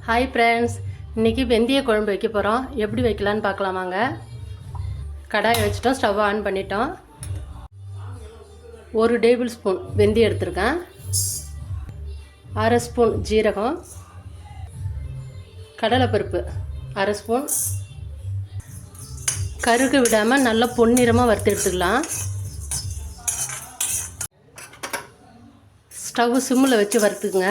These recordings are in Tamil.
ஹாய் ஃப்ரெண்ட்ஸ், இன்றைக்கி வெந்தய குழம்பு வைக்க போகிறோம். எப்படி வைக்கலான்னு பார்க்கலாமாங்க. கடாயை வச்சுட்டோம், ஸ்டவ் ஆன் பண்ணிட்டோம். 1 டேபிள் ஸ்பூன் வெந்தயம் எடுத்துருக்கேன், 1/2 ஸ்பூன் ஜீரகம், கடலைப்பருப்பு 1/2 ஸ்பூன். கருகு விடாமல் நல்லா பொன்னிறமாக வறுத்து எடுத்துக்கலாம். ஸ்டவ் சிம்மில் வச்சு வறுத்துக்குங்க.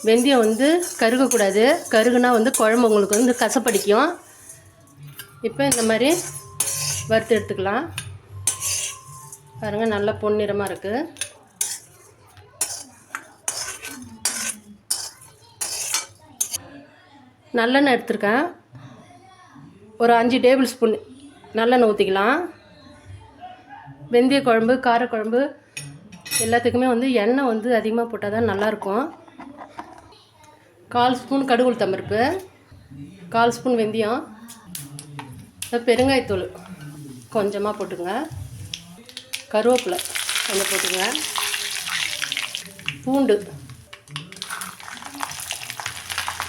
வெந்தயம் வந்து கருகக்கூடாது, கருகுனா வந்து குழம்பு உங்களுக்கு வந்து கசப்படிக்கும். இப்போ இந்த மாதிரி வறுத்து எடுத்துக்கலாம். பாருங்கள், நல்லா பொன்னிறமாக இருக்குது. நல்லெண்ணெய் எடுத்துருக்கேன், ஒரு 5 டேபிள் ஸ்பூன் நல்லெண்ணெய் ஊற்றிக்கலாம். வெந்தய குழம்பு, காரக்குழம்பு எல்லாத்துக்குமே வந்து எண்ணெய் வந்து அதிகமாக போட்டால் தான் நல்லாயிருக்கும். 1/4 ஸ்பூன் கடுகு உளுத்தம்பருப்பு, 1/4 ஸ்பூன் வெந்தயம், பெருங்காயத்தூள் கொஞ்சமாக போட்டுங்க, கருவேப்பிலை கொஞ்சம் போட்டுங்க,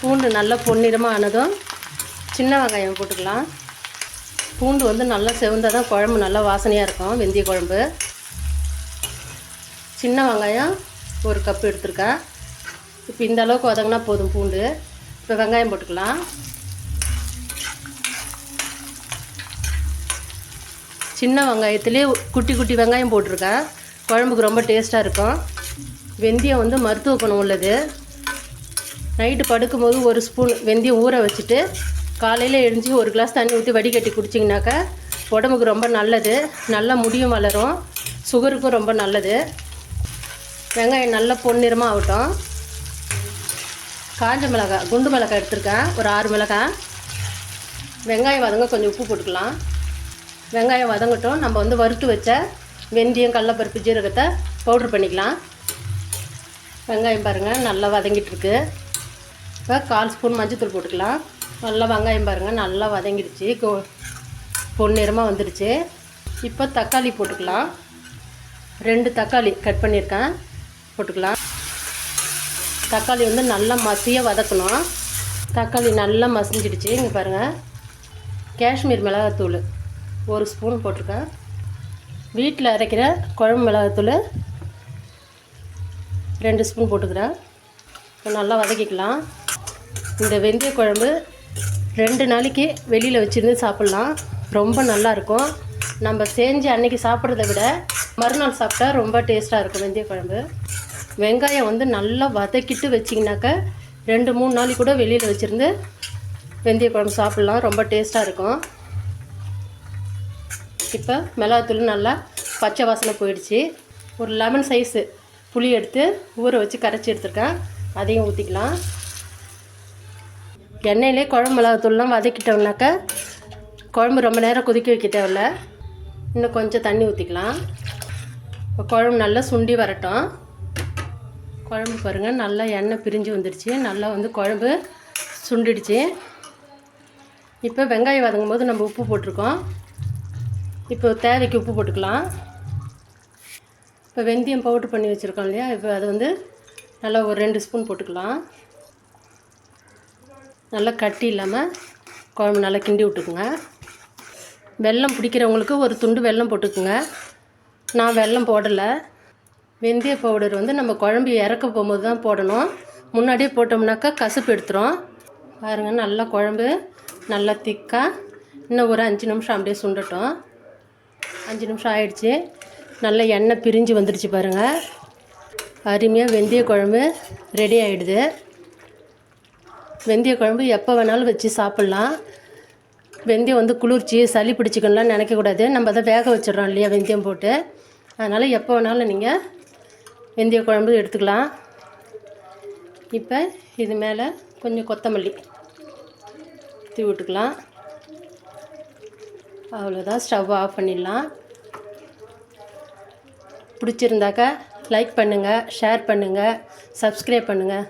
பூண்டு நல்லா பொன்னிறமாக ஆனதும் சின்ன வெங்காயம் போட்டுக்கலாம். பூண்டு வந்து நல்லா செவந்தால் தான் குழம்பு நல்லா வாசனையாக இருக்கும். வெந்தய குழம்பு சின்ன வெங்காயம் 1 கப்பு எடுத்துருக்கேன். இப்போ இந்த அளவுக்கு வதங்கினா போதும் பூண்டு. இப்போ வெங்காயம் போட்டுக்கலாம். சின்ன வெங்காயத்துலேயே குட்டி குட்டி வெங்காயம் போட்டிருக்கேன், குழம்புக்கு ரொம்ப டேஸ்ட்டாக இருக்கும். வெந்தயம் வந்து மருத்துவ குணம் உள்ளது. நைட்டு படுக்கும்போது 1 ஸ்பூன் வெந்தயம் ஊற வச்சுட்டு காலையில் எழுஞ்சி 1 கிளாஸ் தண்ணி ஊற்றி வடிகட்டி குடிச்சிங்கனாக்கா உடம்புக்கு ரொம்ப நல்லது. நல்லா முடியும் வளரும், சுகருக்கும் ரொம்ப நல்லது. வெங்காயம் நல்லா பொன்னிறமாக ஆகட்டும். காஞ்ச மிளகாய், குண்டு மிளகாய் எடுத்துருக்கேன், ஒரு 6 மிளகாய். வெங்காயம் வதங்க கொஞ்சம் உப்பு போட்டுக்கலாம். வெங்காயம் வதங்கட்டும். நம்ம வந்து வறுத்து வச்ச வெந்தயம், கடலைப்பருப்பு, ஜீரகத்தை பவுட்ரு பண்ணிக்கலாம். வெங்காயம் பாருங்கள் நல்லா வதங்கிட்டுருக்கு. இப்போ 1/4 ஸ்பூன் மஞ்சள்தூள் போட்டுக்கலாம். நல்லா வெங்காயம் பாருங்கள் நல்லா வதங்கிடுச்சு, பொன்னிறமாக வந்துடுச்சு. இப்போ தக்காளி போட்டுக்கலாம். 2 தக்காளி கட் பண்ணியிருக்கேன், போட்டுக்கலாம். தக்காளி வந்து நல்லா மசியாக வதக்கணும். தக்காளி நல்லா மசிஞ்சிடுச்சு. இங்கே பாருங்கள், காஷ்மீர் மிளகாத்தூள் 1 ஸ்பூன் போட்டிருக்கேன். வீட்டில் அரைக்கிற குழம்பு மிளகாத்தூள் 2 ஸ்பூன் போட்டுக்கிறேன். நல்லா வதக்கிக்கலாம். இந்த வெந்தய குழம்பு 2 நாளைக்கு வெளியில் வச்சுருந்து சாப்பிட்லாம், ரொம்ப நல்லாயிருக்கும். நம்ம செஞ்சு அன்றைக்கி சாப்பிட்றத விட மறுநாள் சாப்பிட்டா ரொம்ப டேஸ்ட்டாக இருக்கும் வெந்தய குழம்பு. வெங்காயம் வந்து நல்லா வதக்கிட்டு வச்சிங்கனாக்கா 2-3 நாளைக்கு கூட வெளியில் வச்சுருந்து வெந்தய குழம்பு சாப்பிட்லாம், ரொம்ப டேஸ்ட்டாக இருக்கும். இப்போ மிளகாத்தூள் நல்லா பச்சை வாசனை போயிடுச்சு. ஒரு லெமன் சைஸு புளி எடுத்து ஊற வச்சு கரைச்சி எடுத்துருக்கேன், அதையும் ஊற்றிக்கலாம். எண்ணெயிலே குழம்பு மிளகாத்தூள்லாம் வதக்கிட்டோம்னாக்கா குழம்பு ரொம்ப நேரம் கொதிக்க வைக்க தேவையில்ல. இன்னும் கொஞ்சம் தண்ணி ஊற்றிக்கலாம். இப்போ குழம்பு நல்லா சுண்டி வரட்டும். குழம்பு பாருங்கள் நல்லா எண்ணெய் பிரிஞ்சு வந்துடுச்சு, நல்லா வந்து குழம்பு சுண்டிடுச்சு. இப்போ வெங்காயம் வதங்கும் போது நம்ம உப்பு போட்டிருக்கோம். இப்போ தேவைக்கு உப்பு போட்டுக்கலாம். இப்போ வெந்தயம் பவுட்ரு பண்ணி வச்சுருக்கோம் இல்லையா, இப்போ அது வந்து நல்லா ஒரு 2 ஸ்பூன் போட்டுக்கலாம். நல்லா கட்டி இல்லாமல் குழம்பு நல்லா கிண்டி விட்டுக்குங்க. வெல்லம் பிடிக்கிறவங்களுக்கு ஒரு துண்டு வெல்லம் போட்டுக்குங்க. நான் வெல்லம் போடலை. வெந்தய பவுடர் வந்து நம்ம குழம்பு இறக்க போகும்போது தான் போடணும், முன்னாடியே போட்டோம்னாக்கா கசப்பு எடுத்துரும். பாருங்கள் நல்லா குழம்பு நல்லா திக்காக இன்னும் ஒரு 5 நிமிஷம் அப்படியே சுண்டட்டும். 5 நிமிஷம் ஆயிடுச்சு, நல்லா எண்ணெய் பிரிஞ்சு வந்துடுச்சு பாருங்கள். அருமையாக வெந்தய குழம்பு ரெடி ஆகிடுது. வெந்தய குழம்பு எப்போ வேணாலும் வச்சு சாப்பிட்லாம். வெந்தயம் வந்து குளிர்ச்சி, சளி பிடிச்சிக்கணும்லாம் நினைக்கக்கூடாது. நம்ம அதை வேக வச்சிடறோம் இல்லையா வெந்தயம் போட்டு, அதனால் எப்போ வேணாலும் நீங்கள் வெந்தய குழம்பு எடுத்துக்கலாம். இப்போ இது மேலே கொஞ்சம் கொத்தமல்லி தூவி விட்டுக்கலாம். அவ்வளோதான், ஸ்டவ் ஆஃப் பண்ணிடலாம். பிடிச்சிருந்தாக்கா லைக் பண்ணுங்கள், ஷேர் பண்ணுங்கள், சப்ஸ்கிரைப் பண்ணுங்கள்.